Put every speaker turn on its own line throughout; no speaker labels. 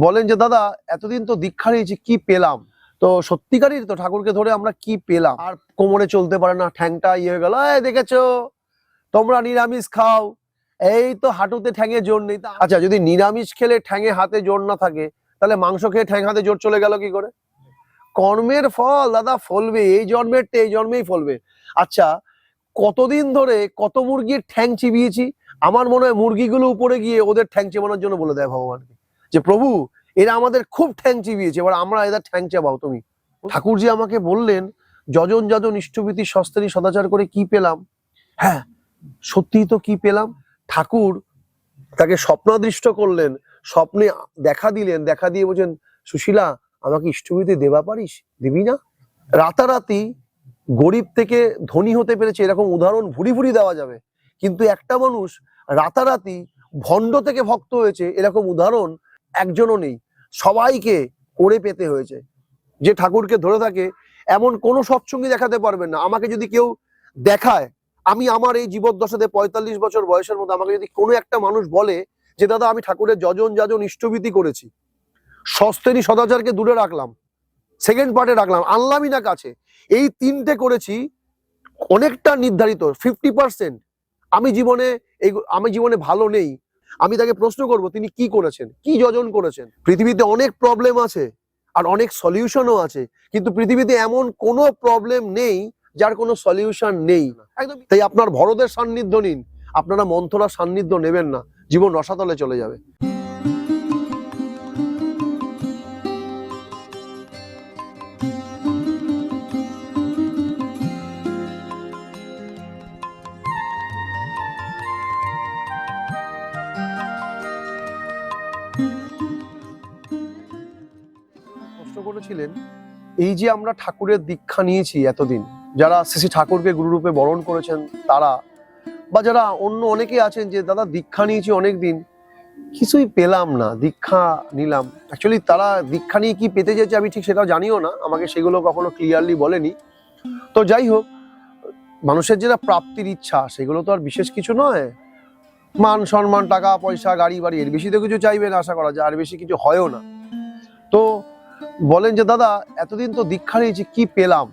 বলেন যে দাদা এতদিন তো দীক্ষা নিয়েছি, কি পেলাম? তো সত্যিকারই তো ঠাকুরকে ধরে আমরা কি পেলাম? আর কোমরে চলতে পারে না, ঠ্যাংটা ইয়ে হয়ে গেল, এই দেখেছো তোমরা নিরামিষ খাও, এই তো হাঁটুতে ঠ্যাঙে জোর নেই। আচ্ছা, যদি নিরামিষ খেলে ঠ্যাঙে হাতে জোর না থাকে, তাহলে মাংস খেয়ে ঠ্যাং হাতে জোর চলে গেল কি করে? কর্মের ফল দাদা ফলবে, এই জন্মের এই জন্মেই ফলবে। আচ্ছা, কতদিন ধরে কত মুরগির ঠ্যাং চিবিয়েছি, আমার মনে হয় মুরগিগুলো উপরে গিয়ে ওদের ঠ্যাং চেবানোর জন্য বলে দেয় ভগবানকে যে প্রভু এরা আমাদের খুব ঠ্যাং চিবিয়েছে, এবার আমরা এদের ঠ্যাং চাবাও তুমি। ঠাকুরজি আমাকে বললেন যজন যজন ইষ্টভীতি সস্তানি সদাচার করে কি পেলাম। হ্যাঁ, সত্যি তো কি পেলাম। ঠাকুর তাকে স্বপ্নাদৃষ্ট করলেন, স্বপ্নে দেখা দিলেন, দেখা দিয়ে বলছেন সুশীলা আমাকে ইষ্টভীতি দেবা পারিস? দিবি না? রাতারাতি গরিব থেকে ধনী হতে পেরেছে এরকম উদাহরণ ভুরি ভুরি দেওয়া যাবে, কিন্তু একটা মানুষ রাতারাতি ভণ্ড থেকে ভক্ত হয়েছে এরকম উদাহরণ একজনও নেই। সবাইকে করে পেতে হয়েছে। যে ঠাকুরকে ধরে থাকে এমন কোনো সৎসঙ্গী দেখাতে পারবেন না। আমাকে যদি কেউ দেখায়, আমি আমার এই জীবদ্দশাতে 45 বছর বয়সের মধ্যে আমাকে যদি কোনো একটা মানুষ বলে যে দাদা আমি ঠাকুরের যজন যাজন ইষ্টভীতি করেছি, সস্তেনি সদাচারকে দূরে রাখলাম, সেকেন্ড পার্টে রাখলাম, আনলামই না কাছে, এই তিনটে করেছি, অনেকটা নির্ধারিত 50%, আমি জীবনে ভালো নেই, আমি তাকে প্রশ্ন করব তিনি কি করেছেন, কি যজন করেছেন। পৃথিবীতে অনেক প্রবলেম আছে আর অনেক সলিউশনও আছে, কিন্তু পৃথিবীতে এমন কোনো প্রবলেম নেই যার কোনো সলিউশন নেই। একদম তাই আপনার ভরদের সান্নিধ্য নিন, আপনারা মন্থরার সান্নিধ্য নেবেন না, জীবন রসাতলে চলে যাবে। প্রশ্ন করেছিলেন এই যে আমরা ঠাকুরের দীক্ষা নিয়েছি এতদিন, যারা শ্রী ঠাকুরকে গুরুরূপে বরণ করেছেন তারা, বা যারা অন্য অনেকে আছেন যে দাদা দীক্ষা নিয়েছি অনেকদিন কিছুই পেলাম না, দীক্ষা নিলাম, অ্যাকচুয়ালি তারা দীক্ষা নিয়ে কি পেতে চেয়েছে আমি ঠিক সেটাও জানিও না, আমাকে সেগুলো কখনো ক্লিয়ারলি বলেনি। তো যাই হোক, মানুষের যেটা প্রাপ্তির ইচ্ছা সেগুলো তো আর বিশেষ কিছু নয়, মান সম্মান টাকা পয়সা গাড়ি বাড়ি, এর বেশি তো কিছু চাইবে না, আশা করা যায় আর বেশি কিছু হয়ও না। তো বলেন যে দাদা এতদিন তো দীক্ষা নিয়েছি কি পেলাম?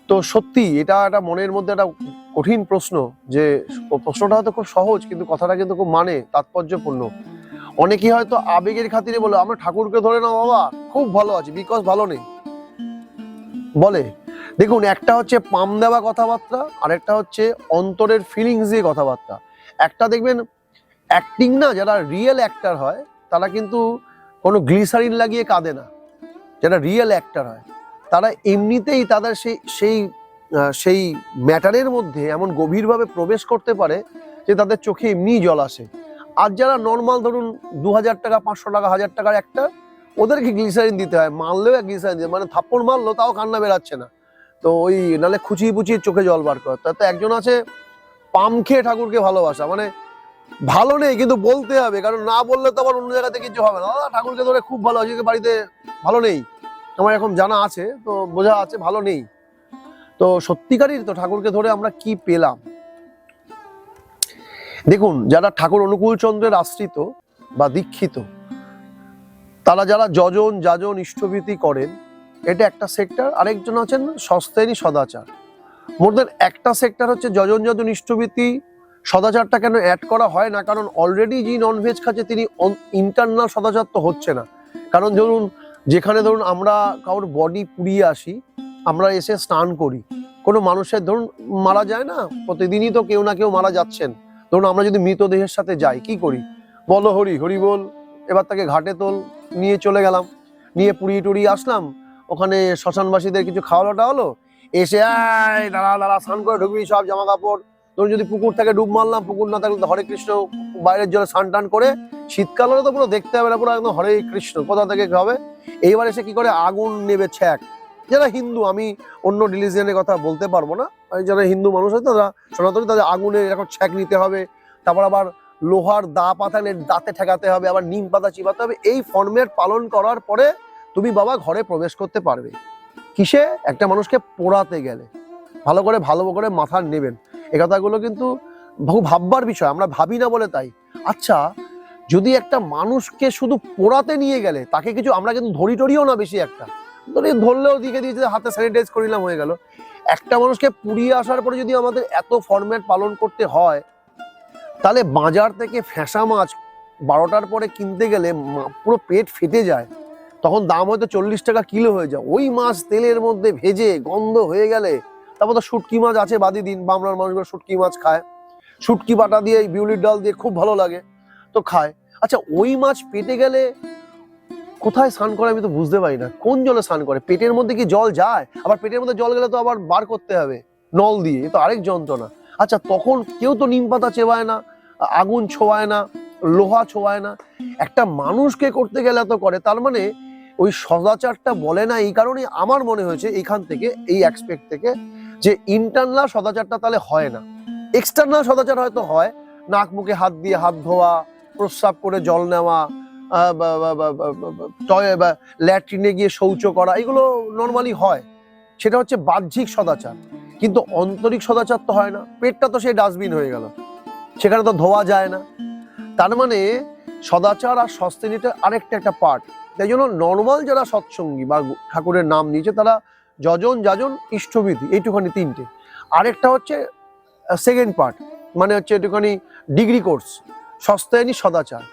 তো সত্যি এটা একটা মনের মধ্যে একটা কঠিন প্রশ্ন, যে প্রশ্নটা হয়তো খুব সহজ কিন্তু কথাটা কিন্তু খুব তাৎপর্যপূর্ণ। অনেকেই হয়তো আবেগের খাতিরে বলে আমরা ঠাকুরকে ধরে না বাবা খুব ভালো আছি, বিকজ ভালো নেই বলে। দেখুন, একটা হচ্ছে পাম দেওয়া কথাবার্তা আর একটা হচ্ছে অন্তরের ফিলিংস দিয়ে কথাবার্তা। একটা দেখবেন অ্যাক্টিং না, যারা রিয়েল অ্যাক্টার হয় তারা কিন্তু কোনো গ্লিসারিন লাগিয়ে কাঁদে না। যারা রিয়েল অ্যাক্টার হয় তারা এমনিতেই তাদের সেই ম্যাটারের মধ্যে এমন গভীরভাবে প্রবেশ করতে পারে যে তাদের চোখে এমনিই জল আসে। আর যারা নর্মাল ধরুন 2000 টাকা 500 টাকা 1000 টাকার একটা, ওদেরকে গ্লিসারিন দিতে হয়, মারলেও গ্লিসারিন দিতে, মানে থাপ্পড় মারলো তাও কান্না বেরাচ্ছে না, তো ওই নালে খুচিয়ে পুচিয়ে চোখে জল বার করে। তাতে একজন আছে পাম খেয়ে ঠাকুরকে ভালোবাসা, মানে ভালো নেই কিন্তু বলতে হবে, কারণ না বললে তো আবার অন্য জায়গাতে কিছু হবে না। দাদা ঠাকুরকে ধরে খুব ভালো আছে, বাড়িতে ভালো নেই, আমার এখন জানা আছে, তো বোঝা আছে ভালো নেই। তো সত্যিকারই তো ঠাকুরকে ধরে আমরা কি পেলাম? দেখুন, যারা ঠাকুর অনুকূল চন্দ্রের আশ্রিত বা দীক্ষিত, তারা যারা যজন যাজন ইষ্টভীতি করেন, এটা একটা সেক্টর। আরেকজন আছেন সস্তেনি সদাচার। মোদের একটা সেক্টর হচ্ছে যজন যজন ইষ্টভীতি সদাচারটা কেন অ্যাড করা হয় না, কারণ অলরেডি যিনি ননভেজ খাচ্ছে তিনি ইন্টারনাল সদাচার তো হচ্ছে না। কারণ ধরুন যেখানে ধরুন আমরা কারোর বডি পুড়িয়ে আসি, আমরা এসে স্নান করি, কোনো মানুষের ধরুন মারা যায় না, প্রতিদিনই তো কেউ না কেউ মারা যাচ্ছেন। ধরুন আমরা যদি মৃতদেহের সাথে যাই কি করি, বলো হরি হরি বল, এবার তাকে ঘাটে তোল, নিয়ে চলে গেলাম, নিয়ে পুড়িয়ে টুড়িয়ে আসলাম, ওখানে শ্মশানবাসীদের কিছু খাওয়াটা হলো, এসে দাঁড়া দাঁড়া স্নান করে ঢুকবি, সব জামা কাপড়, ধরুন যদি পুকুর থেকে ডুব মারলাম, পুকুর না থাকলে হরে কৃষ্ণ বাইরের জলে স্নান টান করে, শীতকাল হলে তো পুরো দেখতে হবে না, পুরো একদম হরে কৃষ্ণ কোথা থেকে হবে। এইবার এসে কি করে আগুন নেবে ছ্যাক, যারা হিন্দু, আমি অন্য রিলিজিয়নের কথা বলতে পারবো না, যারা হিন্দু মানুষ হয় তারা সনাতনী, তাদের আগুনে এরকম ছ্যাক নিতে হবে, তারপর আবার লোহার দা পাতালে দাঁতে ঠেকাতে হবে, আবার নিম পাতা চিবাতে হবে। এই ফর্মেট পালন করার পরে তুমি বাবা ঘরে প্রবেশ করতে পারবে। কিসে? একটা মানুষকে পোড়াতে গেলে ভালো করে মাথা নেবেন। এই কথাগুলো কিন্তু বহু ভাববার বিষয়, আমরা ভাবি না বলে তাই। আচ্ছা, যদি একটা মানুষকে শুধু পোড়াতে নিয়ে গেলে তাকে কিছু, আমরা কিন্তু ধরি টরিও না বেশি, একটা ধরলেও দিকে দিয়েছে হাতে স্যানিটাইজ করিলাম হয়ে গেল। একটা মানুষকে পুড়িয়ে আসার পরে যদি আমাদের এত ফরম্যাট পালন করতে হয়, তাহলে বাজার থেকে ফ্যাঁসা মাছ 12টার পরে কিনতে গেলে পুরো পেট ফেটে যায়, তখন দাম হয়তো 40 টাকা কিলো হয়ে যায়। ওই মাছ তেলের মধ্যে ভেজে গন্ধ হয়ে গেলে, তারপর তো শুটকি মাছ আছে বাদি দিন, বাংলার মানুষগুলো শুটকি মাছ খায়, শুটকি বাটা দিয়ে বিউলির ডাল দিয়ে খুব ভালো লাগে তো খায়। আচ্ছা, ওই মাছ পেটে গেলে কোথায় স্নান করে আমি তো বুঝতে পারি না, কোন জলে স্নান করে? পেটের মধ্যে কি জল যায়? আবার পেটের মধ্যে জল গেলে তো আবার বার করতে হবে নল দিয়ে, এ তো আরেক যন্ত্রণা। আচ্ছা, তখন কেউ তো নিম পাতা চেবায় না, আগুন ছোঁয়ায় না, লোহা ছোঁয়ায় না, একটা মানুষকে করতে গেলে এত করে। তার মানে ওই সদাচারটা বলে না, এই কারণে আমার মনে হয়েছে এইখান থেকে, এই অ্যাসপেক্ট থেকে, যে ইন্টারনাল সদাচারটা তাহলে হয় না, এক্সটার্নাল সদাচার হয়তো হয়, নাক মুখে হাত দিয়ে হাত ধোয়া, প্রস্রাব করে জল নেওয়া, ল্যাট্রিনে গিয়ে শৌচ করা, এগুলো নর্মালি হয়, সেটা হচ্ছে বাহ্যিক সদাচার। কিন্তু আন্তরিক সদাচার তো হয় না। পেটটা তো সেই ডাস্টবিন হয়ে গেল, সেখানে তো ধোয়া যায় না। তার মানে সদাচার আর সস্তেনিটা আরেকটা একটা পার্ট। তাই জন্য নর্মাল যারা সৎসঙ্গী বা ঠাকুরের নাম নিয়েছে তারা যজন যাজন ইষ্টবিধি এইটুখানি তিনটে। আরেকটা হচ্ছে সেকেন্ড পার্ট, মানে হচ্ছে একটুখানি ডিগ্রি কোর্স, সস্তায়নী সদাচার।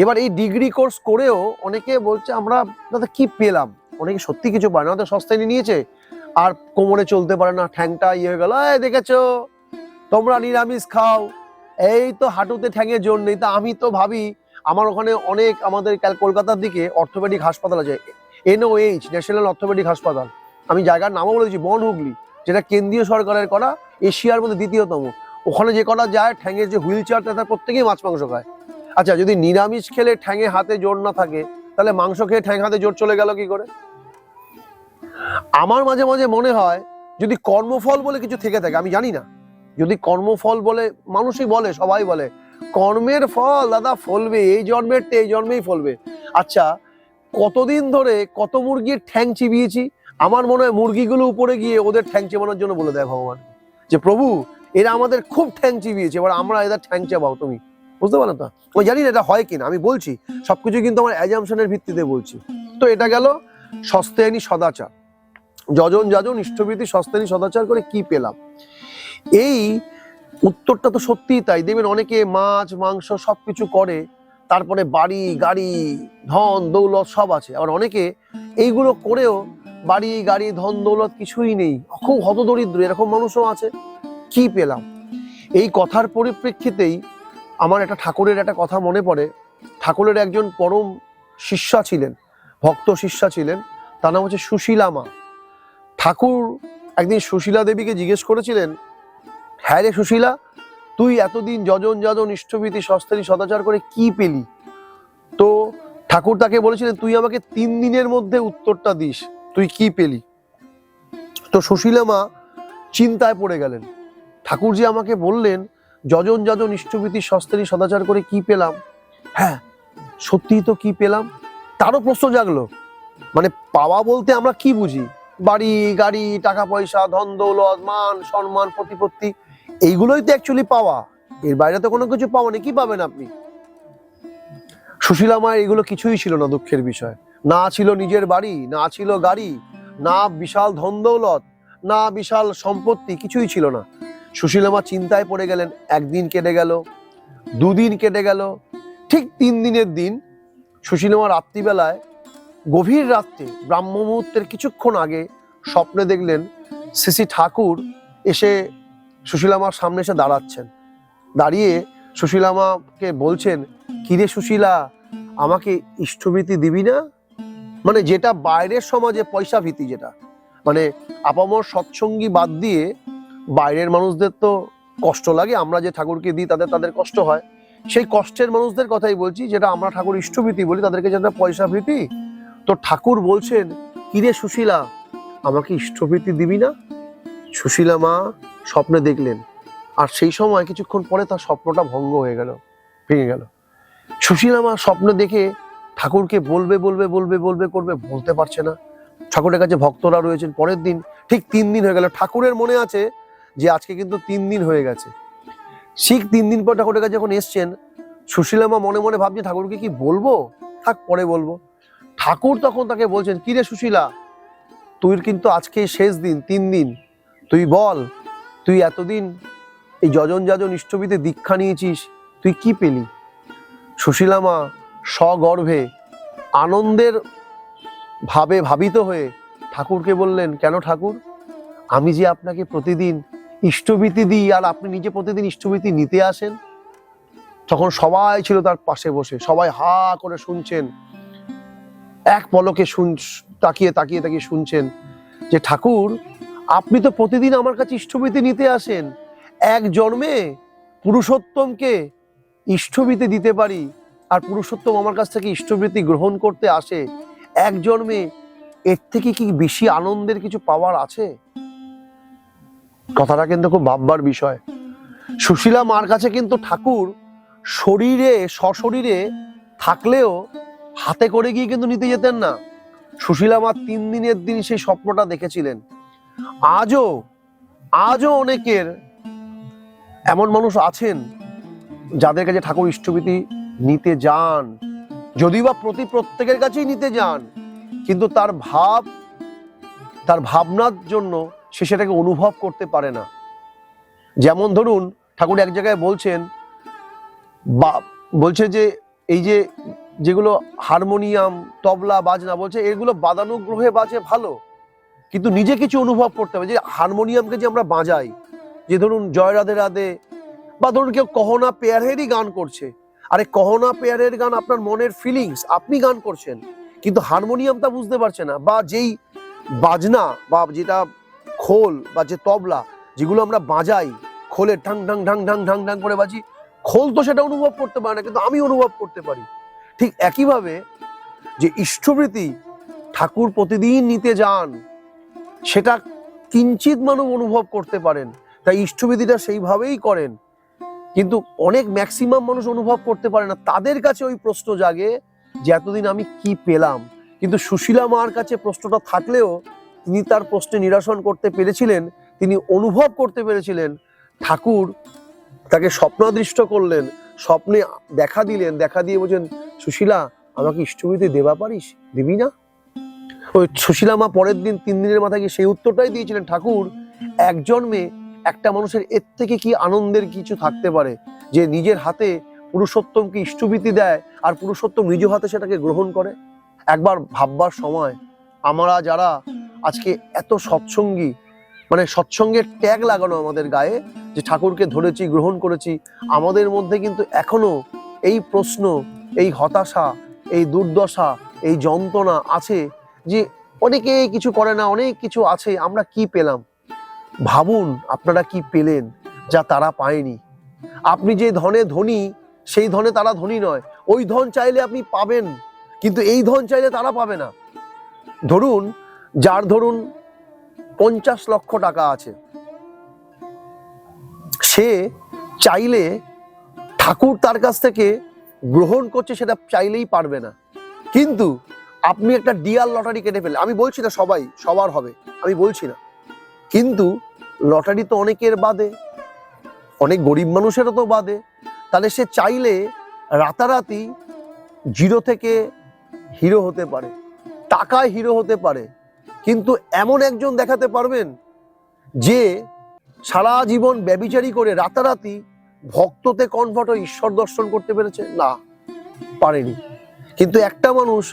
এবার এই ডিগ্রি কোর্স করেও অনেকে বলছে আমরা দাদা কি পেলাম, অনেকে সত্যি কিছু পায় না। আমাদের সস্তায়নী নিয়েছে আর কোমরে চলতে পারে না, ঠ্যাংটা ইয়ে হয়ে গেল, দেখেছো তোমরা নিরামিষ খাও, এই তো হাঁটুতে ঠ্যাঙে জোর নেই। তা আমি তো ভাবি, আমার ওখানে অনেক, আমাদের কলকাতার দিকে অর্থোপেডিক হাসপাতাল আছে, NOH, ন্যাশনাল অর্থোপেডিক হাসপাতাল, আমি জায়গার নামও বলেছি, বন হুগলি, যেটা কেন্দ্রীয় সরকারের করা, এশিয়ার মধ্যে দ্বিতীয়তম। ওখানে যে কটা যায় ঠ্যাঙের যে হুইল চেয়ারটা, তার প্রত্যেকেই মাছ মাংস খায়। আচ্ছা, যদি নিরামিষ খেলে ঠ্যাঙে হাতে জোর না থাকে, তাহলে মাংস খেয়ে ঠ্যাং হাতে জোর চলে গেল কি করে? আমার মাঝে মাঝে মনে হয় যদি কর্মফল বলে কিছু থেকে থাকে, আমি জানি না, যদি কর্মফল বলে, মানুষই বলে, সবাই বলে কর্মের ফল দাদা ফলবে, এই জন্মের এই জন্মেই ফলবে। আচ্ছা, কতদিন ধরে কত মুরগির ঠ্যাং চিবিয়েছি, আমার মনে হয় মুরগিগুলো উপরে গিয়ে ওদের ঠ্যাং চেবানোর জন্য বলে দেয় ভগবান, যে প্রভু এরা আমাদের খুব ঠ্যাং চিবিয়েছে, এবার আমরা এদের ঠ্যাং চেবাও তুমি। বুঝতে পারো তো? ওই জানি না এটা হয় কিনা, আমি বলছি সবকিছু কিন্তু আমার অ্যাজাম্পশনের ভিত্তিতে বলছি। তো এটা গেল সস্তায়নী সদাচার, যজন যাজন ইষ্টবিধি সস্তায়নী সদাচার করে কি পেলাম। এই উত্তরটা তো সত্যিই তাই। দেখবেন অনেকে মাছ মাংস সবকিছু করে, তারপরে বাড়ি গাড়ি ধন দৌলত সব আছে। আবার অনেকে এইগুলো করেও বাড়ি গাড়ি ধন দৌলত কিছুই নেই, খুব হতদরিদ্র, এরকম মানুষও আছে। কি পেলাম? এই কথার পরিপ্রেক্ষিতেই আমার একটা ঠাকুরের একটা কথা মনে পড়ে। ঠাকুরের একজন পরম শিষ্যা ছিলেন, ভক্ত শিষ্যা ছিলেন, তার নাম হচ্ছে সুশীলা মা। ঠাকুর একদিন সুশীলা দেবীকে জিজ্ঞেস করেছিলেন, হ্যাঁ রে সুশীলা, তুই এতদিন যজন যাজন ইষ্টভীতি সস্তায়নী সদাচার করে কি পেলি? তো ঠাকুর তাকে বলেছিলেন, তুই আমাকে 3 দিনের মধ্যে উত্তরটা দিস, তুই কি পেলি? তো সুশীলা মা চিন্তায় পড়ে গেলেন। ঠাকুর যে আমাকে বললেন যজন যাজন ইষ্টভীতি সস্তায়নী সদাচার করে কি পেলাম, হ্যাঁ সত্যিই তো কি পেলাম, তারও প্রশ্ন জাগলো। মানে পাওয়া বলতে আমরা কি বুঝি? বাড়ি গাড়ি টাকা পয়সা ধন দৌলত মান সম্মান প্রতিপত্তি, এইগুলোই তো অ্যাকচুয়ালি পাওয়া, এর বাইরে তো কোনো কিছু পাওয়া নেই। কি পাবেন আপনি? সুশীলা মায়ের এগুলো কিছুই ছিল না, দুঃখের বিষয়। না ছিল নিজের বাড়ি, না ছিল গাড়ি, না বিশাল ধন দৌলত, না বিশাল সম্পত্তি, কিছুই ছিল না। সুশীলা মা চিন্তায় পড়ে গেলেন। একদিন কেটে গেল, 2 দিন কেটে গেল, ঠিক 3 দিনের দিন সুশীলা মা রাত্রিবেলায়, গভীর রাত্রে ব্রাহ্ম মুহূর্তের কিছুক্ষণ আগে স্বপ্নে দেখলেন শ্রী ঠাকুর এসে সুশীলা মার সামনে এসে দাঁড়াচ্ছেন। দাঁড়িয়ে সুশীলা মাকে বলছেন, কিরে সুশীলা, আমাকে ইষ্টভীতি দিবি না? মানে যেটা বাইরের সমাজে পয়সা ভীতি, যেটা মানে আপামর সৎসঙ্গী বাদ দিয়ে বাইরের মানুষদের তো কষ্ট লাগে, আমরা যে ঠাকুরকে দিই তাদের কষ্ট হয়, সেই কষ্টের মানুষদের কথাই বলছি, যেটা আমরা ঠাকুর ইষ্টভীতি বলি, তাদেরকে যেটা পয়সা ভীতি। তো ঠাকুর বলছেন, কিরে সুশীলা, আমাকে ইষ্টভীতি দিবি না? সুশীলা মা স্বপ্নে দেখলেন, আর সেই সময় কিছুক্ষণ পরে তার স্বপ্নটা ভঙ্গ হয়ে গেল, ভেঙে গেল। সুশীলা মা স্বপ্ন দেখে ঠাকুরকে বলবে বলবে বলবে বলবে করবে, বলতে পারছে না। ঠাকুরের কাছে ভক্তরা রয়েছেন। পরের দিন ঠিক 3 দিন হয়ে গেল, ঠাকুরের মনে আছে যে আজকে কিন্তু 3 দিন হয়ে গেছে। ঠিক 3 দিন পর ঠাকুরের কাছে যখন এসছেন, সুশীলা মা মনে মনে ভাবছে ঠাকুরকে কি বলবো, থাক পরে বলবো। ঠাকুর তখন তাকে বলছেন, কি রে সুশীলা, তুই কিন্তু আজকে শেষ দিন, 3 দিন, তুই বল, তুই এতদিন এই যজন যাজন ইষ্টবিতে দীক্ষা নিয়েছিস, তুই কি পেলি? সুশীলা মা সগর্ভে আনন্দের ভাবে ভাবিত হয়ে ঠাকুরকে বললেন, কেন ঠাকুর, আমি যে আপনাকে প্রতিদিন ইষ্টবিতি দিই আর আপনি নিজে প্রতিদিন ইষ্টবিতি নিতে আসেন। তখন সবাই ছিল তার পাশে বসে, সবাই হা করে শুনছেন, এক পলকে তাকিয়ে তাকিয়ে তাকিয়ে শুনছেন যে ঠাকুর, আপনি তো প্রতিদিন আমার কাছে ইষ্টবিতি নিতে আসেন, এক জন্মে পুরুষোত্তমকে ইষ্টবিতি দিতে পারি, আর পুরুষোত্তম আমার কাছ থেকে ইষ্টবৃত্তি গ্রহণ করতে আসে, এক জন্মে এর থেকে কি বেশি আনন্দের কিছু পাওয়ার আছে? কথাটা কিন্তু খুব ভাববার বিষয়। সুশীলা মার কাছে কিন্তু ঠাকুর শরীরে সশরীরে থাকলেও হাতে করে গিয়ে কিন্তু নিতে যেতেন না। সুশীলা মা 3 দিনের দিন সেই স্বপ্নটা দেখেছিলেন। আজও অনেকের এমন মানুষ আছেন যাদের কাছে ঠাকুর ইষ্টবিতি নিতে যান, যদিও বা প্রত্যেকের কাছেই নিতে যান, কিন্তু তার ভাবনার জন্য সে সেটাকে অনুভব করতে পারে না। যেমন ধরুন, ঠাকুর এক জায়গায় বলছে যে এই যে যেগুলো হারমোনিয়াম, তবলা, বাজনা, বলছে এগুলো বাদানুগ্রহে বাজে ভালো, কিন্তু নিজে কিছু অনুভব করতে হবে। যে হারমোনিয়ামকে যে আমরা বাজাই, যে ধরুন জয় রাধে রাধে, বা ধরুন কেউ কহনা পেয়ারেরই গান করছে, আরে কহনা পেয়ারের গান আপনার মনের ফিলিংস, আপনি গান করছেন, কিন্তু হারমোনিয়ামটা বুঝতে পারছে না। বা যেই বাজনা বা যেটা খোল বা যে তবলা যেগুলো আমরা বাজাই, খোলে ঢাং ঢাং ঢাং ঢাং ঢাং ঢাং করে বাজি, খোল তো সেটা অনুভব করতে পারে না, কিন্তু আমি অনুভব করতে পারি। ঠিক একইভাবে যে ইষ্টবৃত্তি ঠাকুর প্রতিদিন নিতে যান, সেটা কিঞ্চিত মানুষ অনুভব করতে পারেন, তাই ইষ্টবিধিটা সেইভাবেই করেন, কিন্তু অনেক ম্যাক্সিমাম মানুষ অনুভব করতে পারে না। তাদের কাছে ওই প্রশ্ন জাগে যে এতদিন আমি কি পেলাম। কিন্তু সুশীলা মার কাছে প্রশ্নটা থাকলেও তিনি তার প্রশ্নে নিরসন করতে পেরেছিলেন, তিনি অনুভব করতে পেরেছিলেন। ঠাকুর তাকে স্বপ্নাদৃষ্ট করলেন, স্বপ্নে দেখা দিলেন, দেখা দিয়ে বলছেন, সুশীলা, আমাকে ইষ্টবিধি দেবা পারিস, দিবি না? ওই সুশীলা মা পরের দিন 3 দিনের মাথায় গিয়ে সেই উত্তরটাই দিয়েছিলেন, ঠাকুর, এক জন্মে একটা মানুষের এর থেকে কি আনন্দের কিছু থাকতে পারে যে নিজের হাতে পুরুষোত্তমকে ইষ্টবিধি দেয় আর পুরুষোত্তম নিজ হাতে সেটাকে গ্রহণ করে। একবার ভাববার সময়, আমরা যারা আজকে এত সৎসঙ্গী, মানে সৎসঙ্গের ট্যাগ লাগানো আমাদের গায়ে, যে ঠাকুরকে ধরেছি, গ্রহণ করেছি, আমাদের মধ্যে কিন্তু এখনো এই প্রশ্ন, এই হতাশা, এই দুর্দশা, এই যন্ত্রণা আছে যে অনেকে কিছু করে না, অনেক কিছু আছে, আমরা কি পেলাম? ভাবুন আপনারা কি পেলেন যা তারা পায়নি। আপনি যে ধনে ধনী, সেই ধনে তারা ধনী নয়। ওই ধন চাইলে আপনি পাবেন, কিন্তু এই ধন চাইলে তারা পাবে না। ধরুন যার 50 লক্ষ টাকা আছে, সে চাইলে ঠাকুর তার কাছ থেকে গ্রহণ করছে, সেটা চাইলেই পারবে না। কিন্তু আপনি একটা ডিয়ার লটারি কেটে ফেললেন, আমি বলছি না সবার হবে, আমি বলছি না, কিন্তু লটারি তো অনেকের বাদে, অনেক গরিব মানুষেরও তো বাদে। তাহলে সে চাইলে রাতারাতি 0 থেকে হিরো হতে পারে, টাকায় হিরো হতে পারে, কিন্তু এমন একজন দেখাতে পারবেন যে সারা জীবন ব্যভিচারী করে রাতারাতি ভক্ততে কনভার্ট হয়ে ঈশ্বর দর্শন করতে পেরেছে? না, পারেনি। কিন্তু একটা মানুষ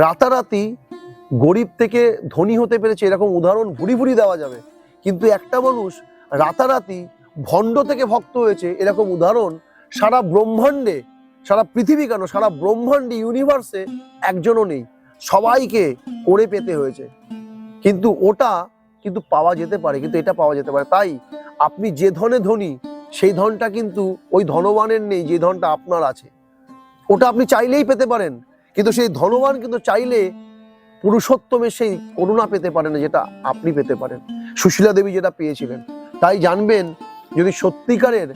রাতারাতি গরিব থেকে ধনী হতে পেরেছে, এরকম উদাহরণ ভুরি ভুরি দেওয়া যাবে। কিন্তু একটা মানুষ রাতারাতি ভণ্ড থেকে ভক্ত হয়েছে, এরকম উদাহরণ সারা ব্রহ্মাণ্ডে, সারা পৃথিবী কেন, সারা ব্রহ্মাণ্ডে, ইউনিভার্সে একজনও নেই। সবাইকে করে পেতে হয়েছে, কিন্তু ওটা কিন্তু পাওয়া যেতে পারে, কিন্তু এটা পাওয়া যেতে পারে। তাই আপনি যে ধনে ধনী, সেই ধনটা কিন্তু ওই ধনবানের নেই যে ধনটা আপনার আছে। ওটা আপনি চাইলেই পেতে পারেন, কিন্তু সেই ধনবান কিন্তু চাইলে পুরুষোত্তমের সেই করুণা পেতে পারেন না, যেটা আপনি পেতে পারেন, সুশীলা দেবী যেটা পেয়েছিলেন। তাই জানবেন, যদি সত্যিকারের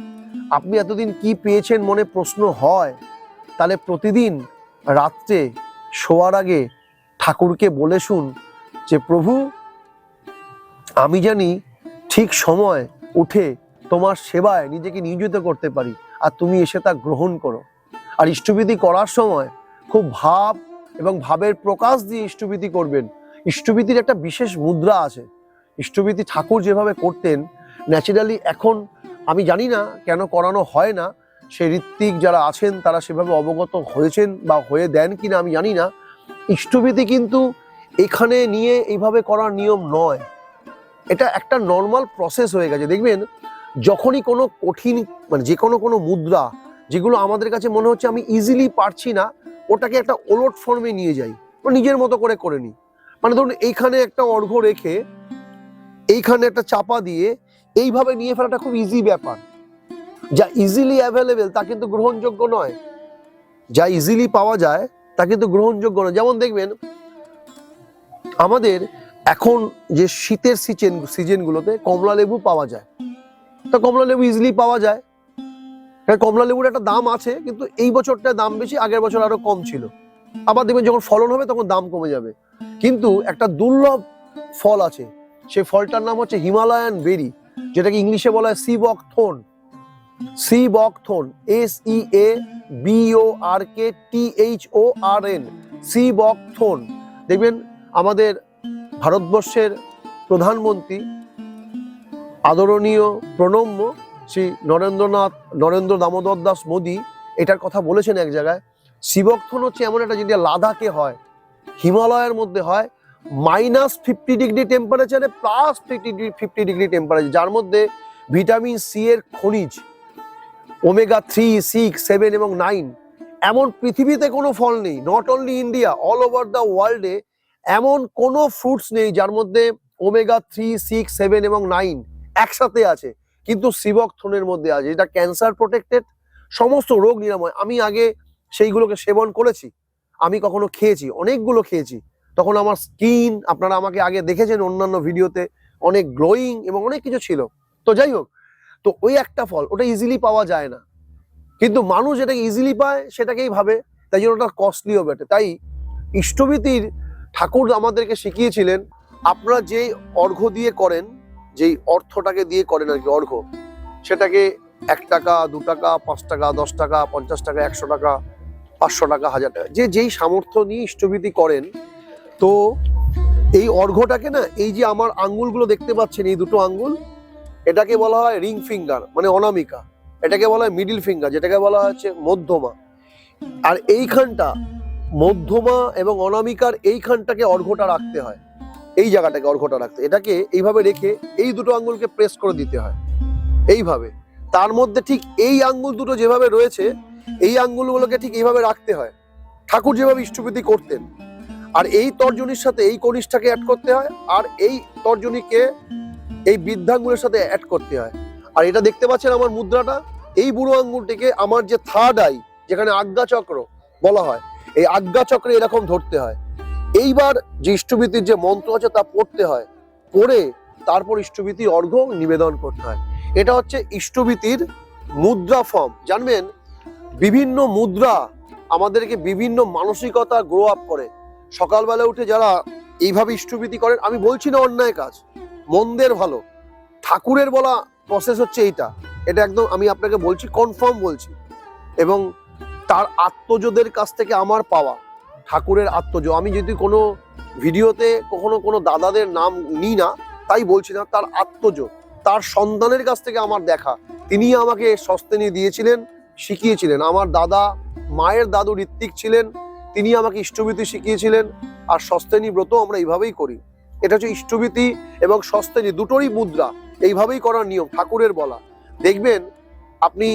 আপনি এতদিন কি পেয়েছেন মনে প্রশ্ন হয়, তাহলে প্রতিদিন রাত্রে শোয়ার আগে ঠাকুরকে বলে শুন যে প্রভু, আমি জানি ঠিক সময় উঠে তোমার সেবায় নিজেকে নিয়োজিত করতে পারি, আর তুমি এসে তা গ্রহণ করো। আর ইষ্টভীতি করার সময় খুব ভাব এবং ভাবের প্রকাশ দিয়ে ইষ্টভীতি করবেন। ইষ্টভীতির একটা বিশেষ মুদ্রা আছে। ইষ্টভীতি ঠাকুর যেভাবে করতেন ন্যাচারালি, এখন আমি জানি না কেন করানো হয় না, সেই ঋত্বিক যারা আছেন তারা সেভাবে অবগত হয়েছেন বা হয়ে দেন কিনা আমি জানি না। ইষ্টভীতি কিন্তু এখানে নিয়ে এইভাবে করার নিয়ম নয়, এটা একটা নর্মাল প্রসেস হয়ে গেছে। দেখবেন যখনই কোনো কঠিন মানে যে কোনো মুদ্রা যেগুলো আমাদের কাছে মনে হচ্ছে আমি ইজিলি পারছি না, ওটাকে একটা ওলট ফর্মে নিয়ে যাই, নিজের মতো করে নিই। মানে ধরুন এইখানে একটা অর্ঘ্য রেখে এইখানে একটা চাপা দিয়ে এইভাবে নিয়ে ফেলাটা খুব ইজি ব্যাপার। যা ইজিলি অ্যাভেলেবেল তা কিন্তু গ্রহণযোগ্য নয়, যা ইজিলি পাওয়া যায় তা কিন্তু গ্রহণযোগ্য নয়। যেমন দেখবেন আমাদের এখন যে শীতের সিজনগুলোতে কমলা লেবু পাওয়া যায়, তা কমলা লেবু ইজিলি পাওয়া যায়, কমলা লেবুর একটা দাম আছে, কিন্তু এই বছরটা দাম বেশি, আগের বছর আরো কম ছিল। আবার দেখবেন যখন ফলন হবে তখন দাম কমে যাবে। কিন্তু একটা দুর্লভ ফল আছে, সেই ফলটার নাম হচ্ছে হিমালয়ান বেরি, যেটাকে ইংলিশে বলা হয় sea buckthorn. Sea buckthorn, SEABORKTHORN, sea buckthorn. দেখবেন আমাদের ভারতবর্ষের প্রধানমন্ত্রী আদরণীয় প্রণম্য শ্রী নরেন্দ্র দামোদর দাস মোদী এটার কথা বলেছেন এক জায়গায়। শিবকথন হচ্ছে এমন একটা জিনিস, লাদাখে হয়, হিমালয়ের মধ্যে হয়, -50 ডিগ্রি টেম্পারেচারে +50 ডিগ্রি টেম্পারেচার, যার মধ্যে ভিটামিন সি এর খনিজ, ওমেগা 3, 6, 7 এবং 9, এমন পৃথিবীতে কোনো ফল নেই, not only India, all over the ওয়ার্ল্ডে এমন কোনো ফ্রুটস নেই যার মধ্যে ওমেগা 3, 6, 7 এবং 9 একসাথে আছে, কিন্তু শিবকথনের মধ্যে আছে। এটা ক্যান্সার প্রোটেক্টেড, সমস্ত রোগ নিরাময়। আমি আগে সেইগুলোকে সেবন করেছি, আমি কখনো খেয়েছি, অনেকগুলো খেয়েছি, তখন আমার স্কিন, আপনারা আমাকে আগে দেখেছেন অন্যান্য ভিডিওতে, অনেক গ্লোয়িং এবং অনেক কিছু ছিল। তো যাই হোক, তো ওই একটা ফল, ওটা ইজিলি পাওয়া যায় না, কিন্তু মানুষ যেটাকে ইজিলি পায় সেটাকেই ভাবে, তাই জন্য ওটা কস্টলিও বেটে। তাই ইষ্টভীতির ঠাকুর আমাদেরকে শিখিয়েছিলেন, আপনারা যে অর্ঘ্য দিয়ে করেন, যেই অর্থটাকে দিয়ে করেন আর কি অর্ঘ্য, সেটাকে 1 টাকা, 2 টাকা, 5 টাকা, 10 টাকা, 50 টাকা, 100 টাকা, 500 টাকা, 1000 টাকা, যে যেই সামর্থ্য নিয়ে ইষ্টভীতি করেন। তো এই অর্ঘ্যটাকে না, এই যে আমার আঙ্গুলগুলো দেখতে পাচ্ছেন, এই দুটো আঙ্গুল, এটাকে বলা হয় রিং ফিঙ্গার মানে অনামিকা, এটাকে বলা হয় মিডিল ফিঙ্গার যেটাকে বলা হচ্ছে মধ্যমা। আর এইখানটা মধ্যমা এবং অনামিকার এইখানটাকে অর্ঘ্যটা রাখতে হয়, এই জায়গাটাকে অর্ঘ্যটা রাখতে, এটাকে এইভাবে রেখে এই দুটো আঙ্গুলকে প্রেস করে দিতে হয় এইভাবে। তার মধ্যে ঠিক এই আঙ্গুল দুটো যেভাবে রয়েছে, এই আঙ্গুলগুলোকে ঠিক এইভাবে রাখতে হয়, ঠাকুর যেভাবে ইষ্টভীতি করতেন। আর এই তর্জনীর সাথে এই কনিষ্ঠাকে অ্যাড করতে হয়, আর এই তর্জনীকে এই বৃদ্ধাঙ্গুলের সাথে অ্যাড করতে হয়। আর এটা দেখতে পাচ্ছেন আমার মুদ্রাটা, এই বুড়ো আঙ্গুলটিকে আমার যে থার্ড আই, যেখানে আজ্ঞা চক্র বলা হয়, এই আজ্ঞা চক্রে এরকম ধরতে হয়। এইবার যে ইষ্টভীতির যে মন্ত্র আছে তা পড়তে হয়, পড়ে তারপর ইষ্টভীতি অর্ঘ্য নিবেদন করতে হয়। এটা হচ্ছে ইষ্টভীতির মুদ্রা ফর্ম। জানবেন বিভিন্ন মুদ্রা আমাদেরকে বিভিন্ন মানসিকতা গ্রো আপ করে। সকালবেলা উঠে যারা এইভাবে ইষ্টভীতি করেন, আমি বলছি না অন্যায় কাজ, মন্দের ভালো, ঠাকুরের বলা প্রসেস হচ্ছে এইটা, এটা একদম আমি আপনাকে বলছি, কনফার্ম বলছি। এবং তার আত্মজদের কাছ থেকে আমার পাওয়া, ঠাকুরের আত্মজ, আমি যদি কোনো ভিডিওতে কখনো কোনো দাদাদের নাম নিই না তাই বলছি না, তার আত্মজ, তার সন্তানের কাছ থেকে আমার দেখা, তিনি আমাকে সস্তেনি দিয়েছিলেন, শিখিয়েছিলেন। আমার দাদা, মায়ের দাদু ঋত্বিক ছিলেন, তিনি আমাকে ইষ্টভীতি শিখিয়েছিলেন। আর সস্তেনি ব্রত আমরা এইভাবেই করি। এটা হচ্ছে ইষ্টভীতি এবং সস্তেনি দুটোরই মুদ্রা, এইভাবেই করার নিয়ম, ঠাকুরের বলা। দেখবেন আপনি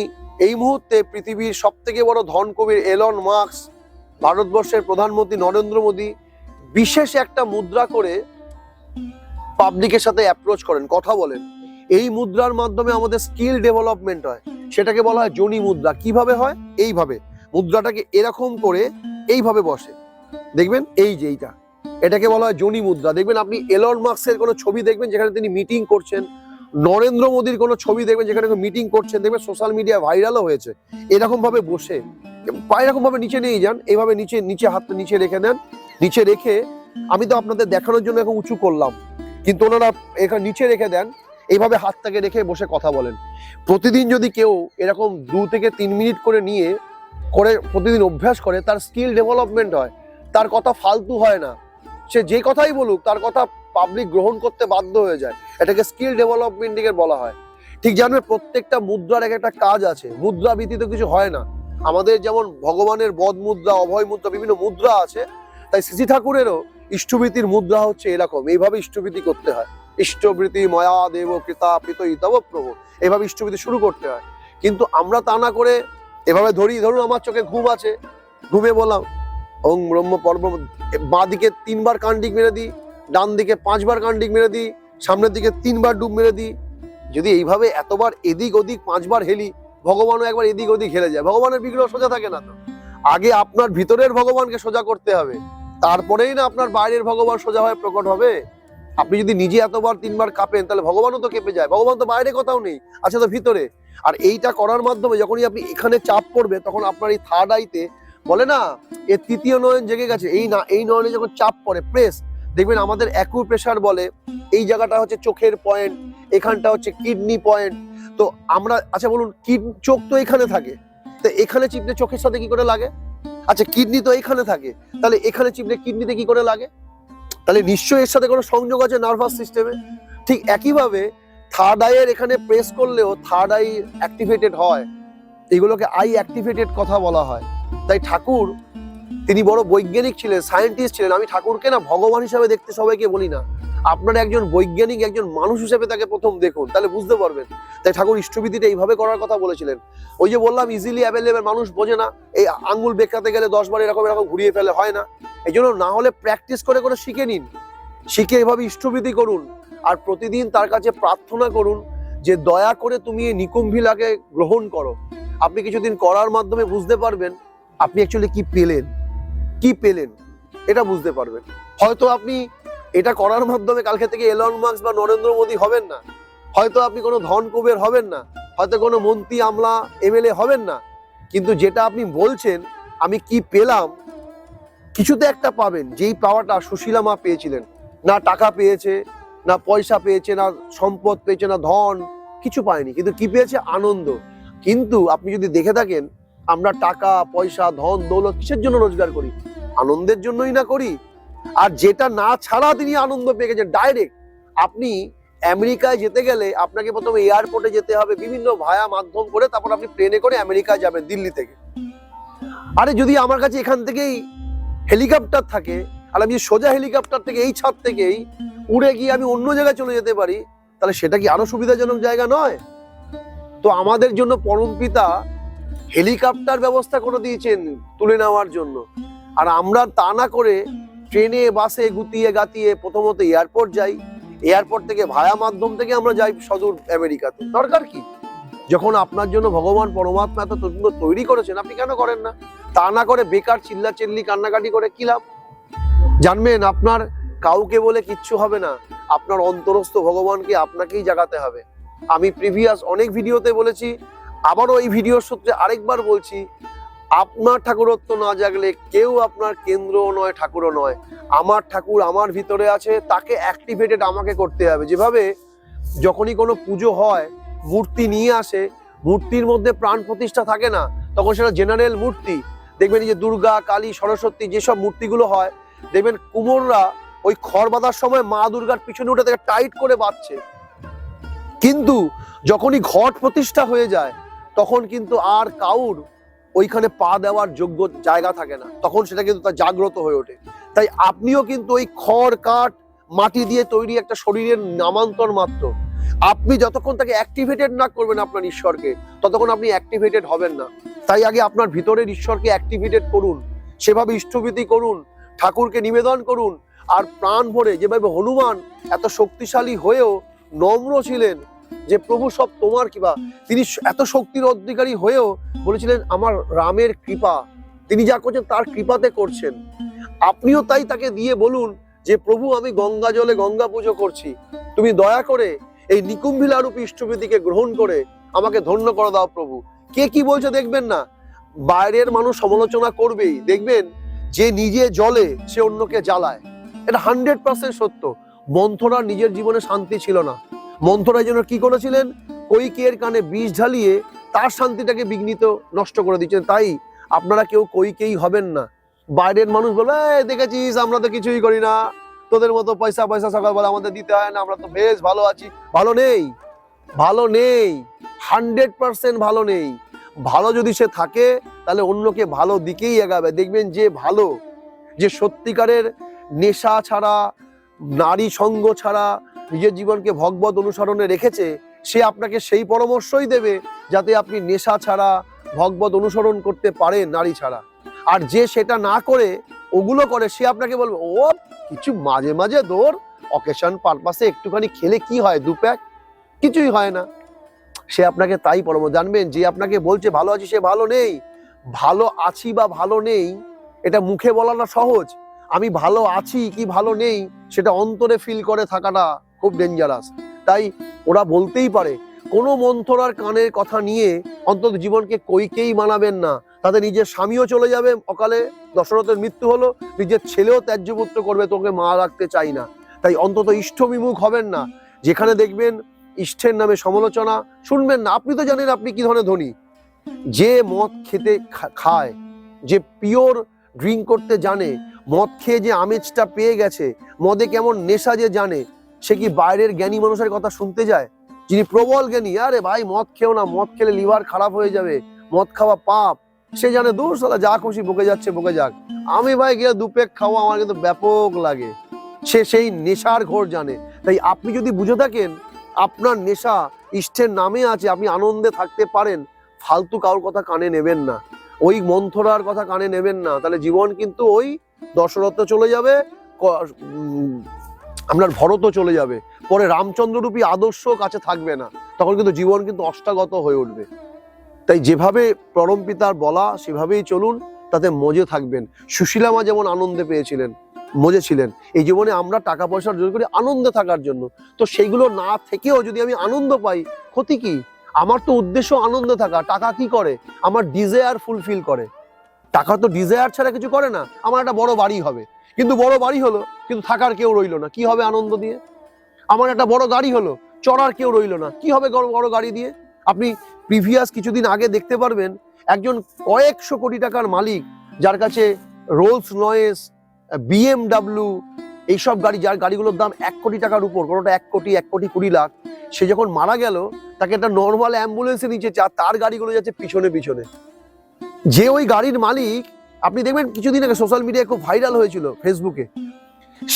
এই মুহূর্তে পৃথিবীর সব থেকে বড় ধন কবির এলন মাস্ক, ভারতবর্ষের প্রধানমন্ত্রী নরেন্দ্র মোদী বিশেষ একটা মুদ্রা করে পাবলিকের সাথে অ্যাপ্রোচ করেন, কথা বলেন। এই মুদ্রার মাধ্যমে আমাদের স্কিল ডেভেলপমেন্ট হয়, সেটাকে বলা হয় যোনি মুদ্রা। কিভাবে হয়? এইভাবে মুদ্রাটাকে এরকম করে এইভাবে বসে, দেখবেন এই যে এইটা, এটাকে বলা হয় যোনি মুদ্রা। দেখবেন আপনি এলন মাস্কের কোনো ছবি দেখবেন যেখানে তিনি মিটিং করছেন, নরেন্দ্র মোদীর কোনো ছবি দেখবেন যেখানে মিটিং করছেন, দেখবেন সোশ্যাল মিডিয়া ভাইরালও হয়েছে, এরকম ভাবে বসে এরকম ভাবে নিচে নিয়ে যান, এইভাবে নিচে হাতটা নিচে রেখে দেন, নিচে রেখে, আমি তো আপনাদের দেখানোর জন্য এখন উঁচু করলাম, কিন্তু ওনারা এখানে নিচে রেখে দেন, এইভাবে হাতটাকে রেখে বসে কথা বলেন। প্রতিদিন যদি কেউ এরকম 2 থেকে 3 মিনিট করে নিয়ে করে প্রতিদিন অভ্যাস করে, তার স্কিল ডেভেলপমেন্ট হয়, তার কথা ফালতু হয় না। সে যে কথাই বলুক তার কথা পাবলিক গ্রহণ করতে বাধ্য হয়ে যায়। এটাকে স্কিল ডেভেলপমেন্ট বলা হয়। ঠিক জানবে প্রত্যেকটা মুদ্রার এক একটা কাজ আছে, মুদ্রা ব্যতীত কিছু হয় না। আমাদের যেমন ভগবানের বদ মুদ্রা, অভয় মুদ্রা, বিভিন্ন মুদ্রা আছে, তাই শ্রী ঠাকুরেরও ইষ্টভীতির মুদ্রা হচ্ছে এরকম। এইভাবে ইষ্টভীতি করতে হয়। ইষ্টভীতি ময়া দেব কৃতা পিত তব প্রভু, এইভাবে ইষ্টভীতি শুরু করতে হয়। কিন্তু আমরা তা না করে এভাবে ধরুন আমার চোখে ঘুম আছে, ঘুমে বললাম ওং ব্রহ্ম পর্ব, বাঁ দিকে 3 বার কান্ডিক মেরে দিই, ডান দিকে 5 বার কান্ডিক মেরে দিই, সামনের দিকে 3 বার ডুব মেরে দিই। যদি এইভাবে এতবার এদিক ওদিক 5 বার হেলি, ভগবানও একবার এদিক ওদিক হেলে যায়। ভগবানের বিগ্রহ সোজা থাকে না তো। আগে আপনার ভিতরের ভগবানকে সোজা করতে হবে, তারপরেই না আপনার বাইরের ভগবান সোজা হয়ে প্রকট হবে। আপনি যদি নিজে এতবার 3 বার কাঁপেন, তাহলে ভগবানও তো কেঁপে যায়। ভগবান তো বাইরে কোথাও নেই, আছে তো ভিতরে। আর এইটা করার মাধ্যমে যখনই আপনি এখানে চাপ পড়বে, তখন আপনার এই থার্ড আইতে বলে না এর তৃতীয় নয়ন জেগে গেছে, এই নয়নে যখন চাপ পড়ে প্রেস, দেখবেন আমাদের অ্যাকুপ্রেশার বলে, এই জায়গাটা হচ্ছে চোখের পয়েন্ট, এখানটা হচ্ছে কিডনি পয়েন্ট। তো আমরা আচ্ছা বলুন, চোখ তো এখানে থাকে, তো এখানে চিপলে চোখের সাথে কি করে লাগে? আচ্ছা কিডনি তো এখানে থাকে, তাহলে এখানে চিপলে কিডনিতে কি করে লাগে? তাহলে নিশ্চয়ই এর সাথে কোনো সংযোগ আছে নার্ভাস সিস্টেমে। ঠিক একইভাবে থার্ড আইয়ের এখানে প্রেস করলেও থার্ড আই অ্যাক্টিভেটেড হয়। এগুলোকে আই অ্যাক্টিভেটেড কথা বলা হয়। তাই ঠাকুর তিনি বড় বৈজ্ঞানিক ছিলেন, সায়েন্টিস্ট ছিলেন। আমি ঠাকুরকে না ভগবান হিসাবে দেখতে সবাইকে বলি না, আপনারা একজন বৈজ্ঞানিক, একজন মানুষ হিসেবে তাকে প্রথম দেখুন, তাহলে বুঝতে পারবেন। তাই ঠাকুর ইষ্টভীতিটা এইভাবে করার কথা বলেছিলেন। ওই যে বললাম ইজিলি অ্যাভেলেবেল, মানুষ বোঝে না, এই আঙ্গুল বেঁকাতে গেলে 10 বার এরকম ঘুরিয়ে ফেলে, হয় না। এই জন্য না হলে প্র্যাকটিস করে করে শিখে নিন, শিখে এভাবে ইষ্টভীতি করুন। আর প্রতিদিন তার কাছে প্রার্থনা করুন যে দয়া করে তুমি এই নিকুম্ভিলাকে গ্রহণ করো। আপনি কিছুদিন করার মাধ্যমে বুঝতে পারবেন আপনি অ্যাকচুয়ালি কি পেলেন এটা বুঝতে পারবেন। হয়তো আপনি এটা করার মাধ্যমে কালকে থেকে এলন মাস্ক বা নরেন্দ্র মোদী হবেন না, হয়তো আপনি কোনো ধন কুবের হবেন না, হয়তো কোনো মন্ত্রী আমলা এমএলএ হবেন না, কিন্তু যেটা আপনি বলছেন আমি কি পেলাম, কিছুতে একটা পাবেন। যেই পাওয়াটা সুশীলা মা পেয়েছিলেন, না টাকা পেয়েছে, না পয়সা পেয়েছে, না সম্পদ পেয়েছে, না ধন, কিছু পায়নি, কিন্তু কি পেয়েছে? আনন্দ। কিন্তু আপনি যদি দেখে থাকেন, আমরা টাকা পয়সা ধন দৌলত কিসের জন্য রোজগার করি? আনন্দের জন্যই না করি। আর যেটা না ছাড়া তিনি আনন্দ পেয়ে গেছেন ডাইরেক্ট। আপনি আমেরিকায় যেতে গেলে আপনাকে প্রথমে এয়ারপোর্টে যেতে হবে, বিভিন্ন ভায়া মাধ্যম করে, তারপর আপনি প্লেনে করে আমেরিকায় যাবেন দিল্লি থেকে। আরে যদি আমার কাছে এখান থেকেই হেলিকপ্টার থাকে, আর আমি সোজা হেলিকপ্টার থেকে এই ছাদ থেকেই উড়ে গিয়ে আমি অন্য জায়গায় চলে যেতে পারি, তাহলে সেটা কি আরো সুবিধাজনক জায়গা নয়? তো আমাদের জন্য পরমপিতা হেলিকপ্টার ব্যবস্থা করে দিয়েছেন তুলে নেওয়ার জন্য। আর আমরা তা না করে ট্রেনে বাসে গুতিয়ে গাতিয়ে প্রথমত এয়ারপোর্ট যাই, এয়ারপোর্ট থেকে ভায়া মাধ্যম থেকে আমরা যাই সদূর আমেরিকাতে। দরকার কি? যখন আপনার জন্য ভগবান পরমাত্মা এত তৈরি করেছেন, আপনি কেন করেন না? তা না করে বেকার চিল্লাচিল্লি কান্নাকাটি করে কি লাভ? জানবেন আপনার কাউকে বলে কিচ্ছু হবে না, আপনার অন্তরস্থ ভগবানকে আপনাকেই জাগাতে হবে। আমি প্রিভিয়াস অনেক ভিডিওতে বলেছি, আবারও এই ভিডিওর সূত্রে আরেকবার বলছি, আপনার ঠাকুরত্ব না জাগলে কেউ আপনার কেন্দ্র নয়, ঠাকুরও নয়। আমার ঠাকুর আমার ভিতরে আছে, তাকে অ্যাক্টিভেটেড আমাকে করতে হবে। যেভাবে যখনই কোনো পুজো হয়, মূর্তি নিয়ে আসে, মূর্তির মধ্যে প্রাণ প্রতিষ্ঠা থাকে না, তখন সেটা জেনারেল মূর্তি। দেখবেন যে দুর্গা কালী সরস্বতী যেসব মূর্তিগুলো হয়, দেখবেন কুমোররা ওই খড় বাঁধার সময় মা দুর্গার পিছনে উঠে থেকে টাইট করে বাঁধছে। কিন্তু যখনই ঘট প্রতিষ্ঠা হয়ে যায়, তখন কিন্তু আর কাউর ওইখানে পা দেওয়ার যোগ্য জায়গা থাকে না, তখন সেটা কিন্তু তার জাগ্রত হয়ে ওঠে। তাই আপনিও কিন্তু ওই খড় কাঠ মাটি দিয়ে তৈরি একটা শরীরের নামান্তর মাত্র। আপনি যতক্ষণ তাকে অ্যাক্টিভেটেড না করবেন আপনার ঈশ্বরকে, ততক্ষণ আপনি অ্যাক্টিভেটেড হবেন না। তাই আগে আপনার ভিতরের ঈশ্বরকে অ্যাক্টিভেটেড করুন, সেভাবে ইষ্টভীতি করুন, ঠাকুরকে নিবেদন করুন। আর প্রাণ ভরে, যেভাবে হনুমান এত শক্তিশালী হয়েও নম্র ছিলেন যে প্রভু সব তোমার কৃপা, তিনি এত শক্তির অধিকারী হয়েও বলেছিলেন আমার রামের কৃপা, তিনি যা করছেন তার কৃপাতে করছেন। আপনিও তাই তাকে দিয়ে বলুন যে প্রভু আমি গঙ্গা জলে গঙ্গা পুজো করছি, তুমি দয়া করে এই নিকুম্ভিলারূপ ইষ্টভীতিকে গ্রহণ করে আমাকে ধন্য করে দাও প্রভু। কে কি বলছে দেখবেন না, বাইরের মানুষ সমালোচনা করবেই, দেখবেন যে নিজে জ্বলে সে অন্যকে জ্বালায়, এটা 100% সত্য। মন্থরার নিজের জীবনে শান্তি ছিল না, মন্থরার জন্য কি করেছিলেন, কৈকেয়ীর কানে বিষ ঢালিয়ে তার শান্তিটাকে বিঘ্নিত নষ্ট করে দিচ্ছেন। তাই আপনারা কেউ কইকেই হবেন না। বাইরের মানুষ বলবে দেখেছিস আমরা তো কিছুই করি না, তোদের মতো পয়সা পয়সা সকালবেলা আমাদের দিতে হয় না, আমরা তো বেশ ভালো আছি। ভালো নেই, ভালো নেই, 100% ভালো নেই। ভালো যদি সে থাকে তাহলে অন্যকে ভালো দিকেই এগাবে। দেখবেন যে ভালো, যে সত্যিকারের নেশা ছাড়া, নারী সঙ্গ ছাড়া নিজের জীবনকে ভগবত অনুসরণে রেখেছে, সে আপনাকে সেই পরামর্শই দেবে যাতে আপনি নেশা ছাড়া ভগবত অনুসরণ করতে পারেন নারী ছাড়া। আর যে সেটা না করে ওগুলো করে, সে আপনাকে বলবে ও কিছু মাঝে মাঝে দৌড়, অকেশন পারপাসে একটুখানি খেলে কি হয়, 2 প্যাক, কিছুই হয় না। সে আপনাকে তাই পরামর্শ। জানবেন যে আপনাকে বলছে ভালো আছি, সে ভালো নেই। ভালো আছি বা ভালো নেই এটা মুখে বলাটা সহজ, আমি ভালো আছি কি ভালো নেই সেটা অন্তরে ফিল করে থাকাটা খুব ডেঞ্জারাস। তাই ওরা বলতেই পারে, কোনো মন্থরার কানের কথা নিয়ে অন্তত জীবনকে কইকেই মানাবেন না। তাতে নিজের স্বামীও চলে যাবে অকালে, দশরথের মৃত্যু হলো, নিজের ছেলেও ত্যায্যপুত্র করবে, তোকে মা রাখতে চাই না। তাই অন্তত ইষ্টবিমুখ হবেন না। যেখানে দেখবেন ইষ্টের নামে সমালোচনা, শুনবেন না। আপনি তো জানেন আপনি কি ধরনের ধনী। যে মদ খেতে খায়, যে পিওর ড্রিঙ্ক করতে জানে, মদ খেয়ে যে আমেজটা পেয়ে গেছে, মদে কেমন নেশা যে জানে, সে কি বাইরের জ্ঞানী মানুষের কথা শুনতে যায়? যিনি প্রবল জ্ঞানী, আরে ভাই মদ খেও না, মদ খেলে লিভার খারাপ হয়ে যাবে, মদ খাওয়া পাপ, সে জানে দূর সালা যা খুশি বকে যাচ্ছে বকে যাক, আমি ভাই গিয়ে 2 প্যাক খাওয়া আমার কিন্তু ব্যাপক লাগে। সে সেই নেশার ঘোর জানে। তাই আপনি যদি বুঝে থাকেন আপনার নেশা ইষ্টের নামে আছে, আপনি আনন্দে থাকতে পারেন, ফালতু কারোর কথা কানে নেবেন না, ওই মন্থরার কথা কানে নেবেন না। তাহলে জীবন কিন্তু ওই দশরথ চলে যাবে, আপনার ভরতও চলে যাবে, পরে রামচন্দ্ররূপী আদর্শ কাছে থাকবে না, তখন কিন্তু জীবন কিন্তু অষ্টাগত হয়ে উঠবে। তাই যেভাবে পরম পিতার বলা সেভাবেই চলুন, তাতে মজে থাকবেন। সুশীলা মা যেমন আনন্দে পেয়েছিলেন, মজে ছিলেন, এই জীবনে আমরা টাকা পয়সার জোর করি আনন্দে থাকার জন্য। তো সেইগুলো না থেকেও যদি আমি আনন্দ পাই, ক্ষতি কি? আমার তো উদ্দেশ্য আনন্দে থাকা। টাকা কি করে? আমার ডিজায়ার ফুলফিল করে। টাকা তো ডিজায়ার ছাড়া কিছু করে না। আমার একটা বড় বাড়ি হবে, কিন্তু বড় বাড়ি হলো কিন্তু থাকার কেউ রইলো না, কি হবে আনন্দ দিয়ে? আমার একটা বড় গাড়ি হলো, চড়ার কেউ রইলো না, কি হবে বড় গাড়ি দিয়ে? আপনি প্রিভিয়াস কিছুদিন আগে দেখতে পারবেন একজন কয়েকশো কোটি টাকার মালিক, যার কাছে রোলস রয়েস, BMW এইসব গাড়ি, যার গাড়িগুলোর দাম 1 কোটি টাকার উপর, কোনোটা 1 কোটি 1 কোটি 20 লাখ, সে যখন মারা গেল তাকে একটা নর্মাল অ্যাম্বুলেন্সে নিচে তার গাড়িগুলো যাচ্ছে পিছনে পিছনে। যে ওই গাড়ির মালিক, আপনি দেখবেন কিছুদিন আগে সোশ্যাল মিডিয়ায় খুব ভাইরাল হয়েছিল ফেসবুকে,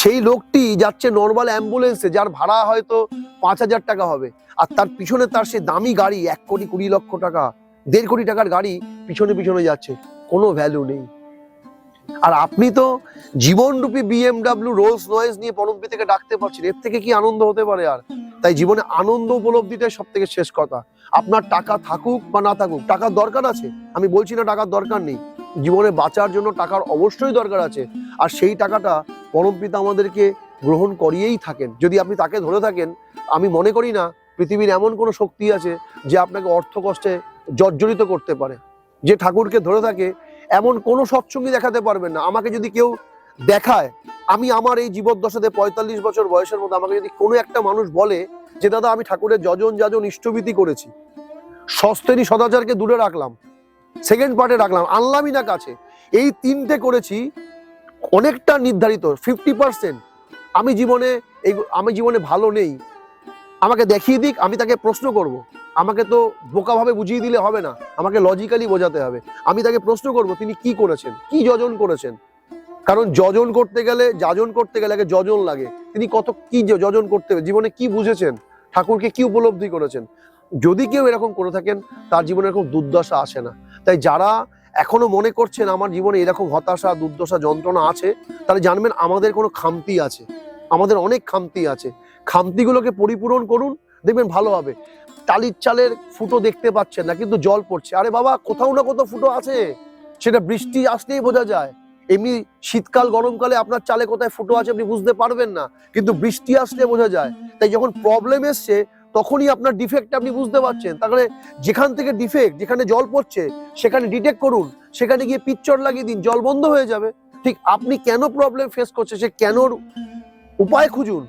সেই লোকটি যাচ্ছে নর্মাল অ্যাম্বুলেন্সে, যার ভাড়া হয়তো 5,000 টাকা হবে, আর তার পিছনে তার সে দামি গাড়ি 1 কোটি 20 লক্ষ টাকা, 1.5 কোটি টাকার গাড়ি পিছনে পিছনে যাচ্ছে, কোনো ভ্যালু নেই। আর আপনি তো জীবনরূপী BMW রোলস রয়েস নিয়ে পরম পিতাকে ডাকতে পারছেন, এর থেকে কি আনন্দ হতে পারে আর? তাই জীবনে আনন্দ উপলব্ধিটাই সব থেকে শেষ কথা। আপনার টাকা থাকুক বা না থাকুক, টাকার দরকার আছে, আমি বলছি না টাকার দরকার নেই, জীবনে বাঁচার জন্য টাকার অবশ্যই দরকার আছে। আর সেই টাকাটা পরম পিতা আমাদেরকে গ্রহণ করিয়েই থাকেন। যদি আপনি তাকে ধরে থাকেন, আমি মনে করি না পৃথিবীর এমন কোনো শক্তি আছে যে আপনাকে অর্থ কষ্টে জর্জরিত করতে পারে। যে ঠাকুরকে ধরে থাকে এমন কোনো সৎসঙ্গী দেখাতে পারবেন না। আমাকে যদি কেউ দেখায়, আমি আমার এই জীবদ্দশাতে 45 বছর বয়সের মধ্যে আমাকে যদি কোনো একটা মানুষ বলে যে দাদা আমি ঠাকুরের যজন যাজন ইষ্টভীতি করেছি, সস্তেরই সদাচারকে দূরে রাখলাম, সেকেন্ড পার্টে রাখলাম, আনলামই না কাছে, এই 3টে করেছি, অনেকটা নির্ধারিত 50%, আমি জীবনে ভালো নেই, আমাকে দেখিয়ে দিক, আমি তাকে প্রশ্ন করব। আমাকে তো বোকাভাবে বুঝিয়ে দিলে হবে না, আমাকে লজিক্যালি বোঝাতে হবে। আমি তাকে প্রশ্ন করব তিনি কি করেছেন, কি যজন করেছেন। কারণ যাজন করতে গেলে আগে যজন লাগে। তিনি কি যজন করতে হবে, জীবনে কি বুঝেছেন, ঠাকুরকে কি উপলব্ধি করেছেন। যদি কেউ এরকম করে থাকেন, তার জীবনে এরকম দুর্দশা আসে না। তাই যারা এখনো মনে করছেন আমার জীবনে এরকম হতাশা দুর্দশা যন্ত্রণা আছে, তাহলে জানবেন আমাদের কোনো খামতি আছে, আমাদের অনেক খামতি আছে। খামতিগুলোকে পরিপূরণ করুন, দেখবেন ভালো হবে। টালির চালের ফুটো দেখতে পাচ্ছেন না কিন্তু জল পড়ছে, আরে বাবা কোথাও না কোথাও ফুটো আছে, সেটা বৃষ্টি আসলেই বোঝা যায়। এমনি শীতকাল গরমকালে আপনার চালে কোথায় ফুটো আছে আপনি বুঝতে পারবেন না, কিন্তু বৃষ্টি আসলে বোঝা যায়। তাই যখন প্রবলেম এসছে তখনই আপনার ডিফেক্ট আপনি বুঝতে পারছেন। তাহলে যেখান থেকে ডিফেক্ট, যেখানে জল পড়ছে সেখানে ডিটেক্ট করুন, সেখানে গিয়ে পিচ্চর লাগিয়ে দিন, জল বন্ধ হয়ে যাবে। ঠিক আপনি কেন প্রবলেম ফেস করছে সে কেন উপায় খুঁজুন,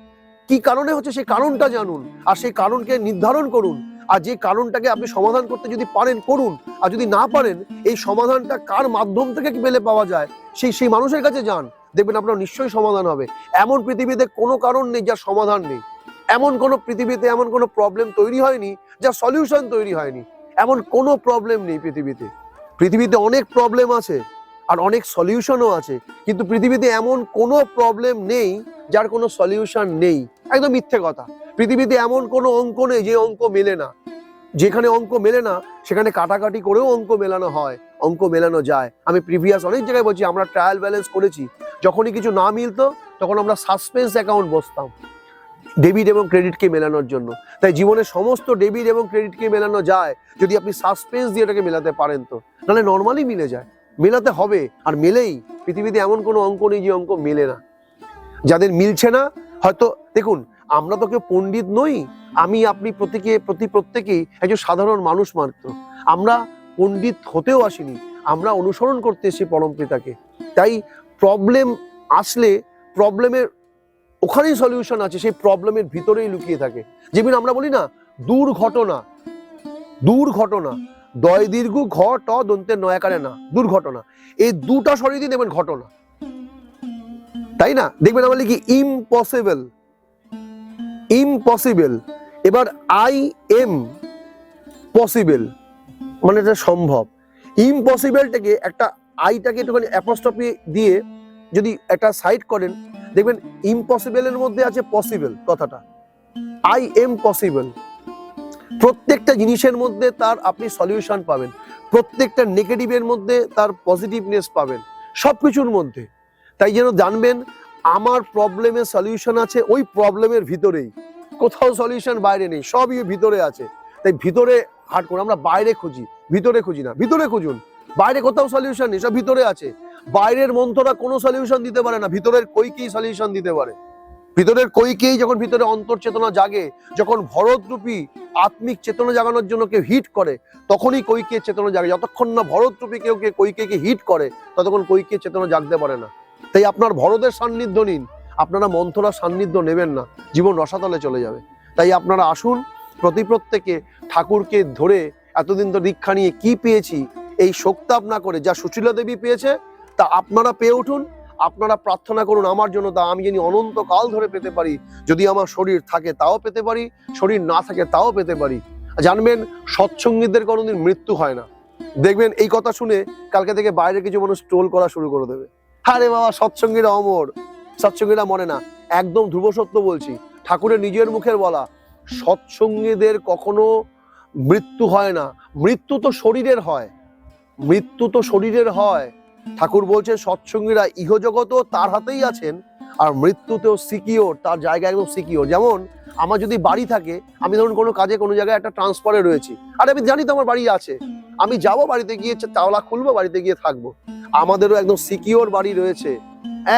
কি কারণে হচ্ছে সেই কারণটা জানুন, আর সেই কারণকে নির্ধারণ করুন। আর যে কারণটাকে আপনি সমাধান করতে যদি পারেন করুন, আর যদি না পারেন এই সমাধানটা কার মাধ্যম থেকে পেলে পাওয়া যায় সেই মানুষের কাছে যান, দেখবেন আপনার নিশ্চয়ই সমাধান হবে। এমন পৃথিবীতে কোনো কারণ নেই যার সমাধান নেই, এমন কোনো পৃথিবীতে এমন কোনো প্রবলেম তৈরি হয়নি যার সলিউশন তৈরি হয়নি, এমন কোনো প্রবলেম নেই পৃথিবীতে। পৃথিবীতে অনেক প্রবলেম আছে আর অনেক সলিউশনও আছে, কিন্তু পৃথিবীতে এমন কোনো প্রবলেম নেই যার কোনো সলিউশন নেই। একদম মিথ্যে কথা। পৃথিবীতে এমন কোনো অঙ্ক নেই যে অঙ্ক মেলে না। যেখানে অঙ্ক মেলে না সেখানে কাটাকাটি করেও অঙ্ক মেলানো হয়, অঙ্ক মেলানো যায়। আমি প্রিভিয়াস অনেক জায়গায় বলছি, আমরা ট্রায়াল ব্যালেন্স করেছি, যখনই কিছু না মিলতো তখন আমরা সাসপেন্স অ্যাকাউন্ট বসতাম ডেবিট এবং ক্রেডিটকে মেলানোর জন্য। তাই জীবনে সমস্ত ডেবিট এবং ক্রেডিটকে মেলানো যায় যদি আপনি সাসপেন্স দিয়ে এটাকে মেলাতে পারেন, তো নাহলে নর্মালি মিলে যায়। মেলাতে হবে, আর মেলেই। পৃথিবীতে এমন কোনো অঙ্ক নেই যে অঙ্ক মেলে না। যাদের মিলছে না, হয়তো দেখুন, আমরা তো কেউ পণ্ডিত নই, আমি আপনি প্রত্যেকেই একজন সাধারণ মানুষ মাত্র। আমরা পণ্ডিত হতেও আসিনি, আমরা অনুসরণ করতে এসেছি পরম পিতাকে। তাই প্রবলেম আসলে প্রবলেমের ওখানেই সলিউশন আছে, সেই প্রবলেমের ভিতরেই লুকিয়ে থাকে। যেমন আমরা বলি না, দুর্ঘটনা, দুর্ঘটনা, দয় দীর্ঘ ঘ ট দন্তের নয়াকারে না, দুর্ঘটনা, এই দুটা সরিয়ে দিয়ে দেখবেন ঘটনা, তাই না? দেখবেন আমরা লিখি ইম্পসিবল, ইম্পসিবল, এবার আই এম পসিবল, মানে এটা সম্ভব। ইম্পসিবলটাকে একটা আইটাকে একটুখানি অ্যাপোস্ট্রফি দিয়ে যদি একটা সাইড করেন, দেখবেন ইম্পসিবলের মধ্যে আছে পসিবল কথাটা, আই এম পসিবল। প্রত্যেকটা জিনিসের মধ্যে তার আপনি সলিউশন পাবেন, প্রত্যেকটা নেগেটিভের মধ্যে তার পজিটিভনেস পাবেন, সবকিছুর মধ্যে। তাই যেন জানবেন আমার প্রবলেমের সলিউশন আছে ওই প্রবলেমের ভিতরেই, কোথাও সলিউশন বাইরে নেই, সবই ভিতরে আছে। তাই ভিতরে হাট করুন, আমরা বাইরে খুঁজি, ভিতরে খুঁজি না। ভিতরে খুঁজুন, বাইরে কোথাও সলিউশন নেই, সব ভিতরে আছে। বাইরের মন্ত্ররা কোনো সলিউশন দিতে পারে না, ভিতরের কৈকেই সলিউশন দিতে পারে। ভিতরের কৈকেই যখন ভিতরে অন্তর চেতনা জাগে, যখন ভরতরূপী আত্মিক চেতনা জাগানোর জন্য কেউ হিট করে, তখনই কৈকের চেতনা জাগে। যতক্ষণ না ভরতরূপী কেউ কৈকেকে হিট করে, ততক্ষণ কৈকের চেতনা জাগতে পারে না। তাই আপনার ভরতের সান্নিধ্য নিন, আপনারা মন্থরার সান্নিধ্য নেবেন না, জীবন রসাতলে চলে যাবে। তাই আপনারা আসুন, প্রত্যেকে ঠাকুরকে ধরে এতদিন তো দীক্ষা নিয়ে কি পেয়েছি এই শোকতাপ না করে যা সুশীলা দেবী পেয়েছে তা আপনারা পেয়ে উঠুন। আপনারা প্রার্থনা করুন আমার জন্য, তা আমি জানি অনন্তকাল ধরে পেতে পারি। যদি আমার শরীর থাকে তাও পেতে পারি, শরীর না থাকে তাও পেতে পারি। জানবেন সৎসঙ্গীদের কোনোদিন মৃত্যু হয় না। দেখবেন এই কথা শুনে কালকে থেকে বাইরে কিছু মানুষ ট্রোল করা শুরু করে দেবে, আরে বাবা সৎসঙ্গীরা অমর, সৎসঙ্গীরা মরে না। একদম ধ্রুব সত্য বলছি, ঠাকুরের নিজের মুখের বলা, সৎসঙ্গীদের কখনো মৃত্যু হয় না। মৃত্যু তো শরীরের হয়, মৃত্যু তো শরীরের হয়। ঠাকুর বলছেন সৎসঙ্গীরা ইহজগতও তার হাতেই আছেন, আর মৃত্যুতেও সিকিওর, তার জায়গা একদম সিকিওর। যেমন আমার যদি বাড়ি থাকে, আমি ধরুন কোনো কাজে কোনো জায়গায় একটা ট্রান্সফারে রয়েছি, আর আমি জানি তো আমার বাড়ি আছে, আমি যাব বাড়িতে গিয়ে তাওলা খুলবো, বাড়িতে গিয়ে থাকবো। আমাদেরও একদম সিকিওর বাড়ি রয়েছে,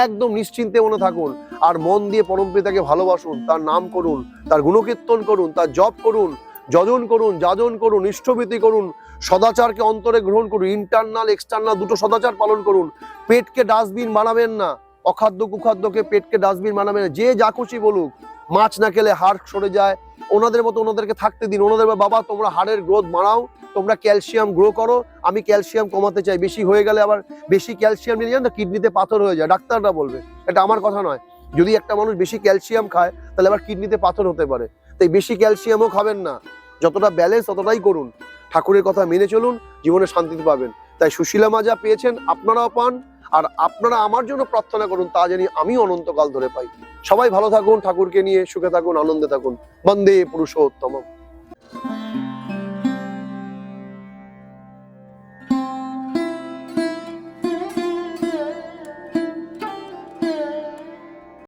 একদম নিশ্চিন্তে মনে থাকুন। আর মন দিয়ে পরম পিতাকে ভালোবাসুন, তার নাম করুন, তার গুণকীর্তন করুন, তার জপ করুন, যজন করুন, যাজন করুন, ইষ্টভীতি করুন, সদাচারকে অন্তরে গ্রহণ করুন, ইন্টারনাল এক্সটার্নাল দুটো সদাচার পালন করুন। পেটকে ডাস্টবিন বানাবেন না, অখাদ্য কুখাদ্যকে পেটকে ডাস্টবিন বানাবেন না। যে যা খুশি বলুক, মাছ না খেলে হাড় সরে যায়, ওনাদের মতো ওনাদেরকে থাকতে দিন। ওনাদের বাবা তোমরা হাড়ের গ্রোথ বাড়াও, তোমরা ক্যালসিয়াম গ্রো করো, আমি ক্যালসিয়াম কমাতে চাই। বেশি হয়ে গেলে আবার বেশি ক্যালসিয়াম নিয়ে যান তো কিডনিতে পাথর হয়ে যায়, ডাক্তাররা বলবে, এটা আমার কথা নয়। যদি একটা মানুষ বেশি ক্যালসিয়াম খায় তাহলে আবার কিডনিতে পাথর হতে পারে। তাই বেশি ক্যালসিয়ামও খাবেন না, যতটা ব্যালেন্স ততটাই করুন, ঠাকুরের কথা মেনে চলুন, জীবনে শান্তিতে পাবেন। তাই সুশীলা মা যা পেয়েছেন আপনারাও পান, আর আপনারা আমার জন্য প্রার্থনা করুন, তা জানি আমি অনন্তকাল ধরে পাই। সবাই ভালো থাকুন, ঠাকুরকে নিয়ে সুখে থাকুন, আনন্দে থাকুন। বন্দে পুরুষোত্তম।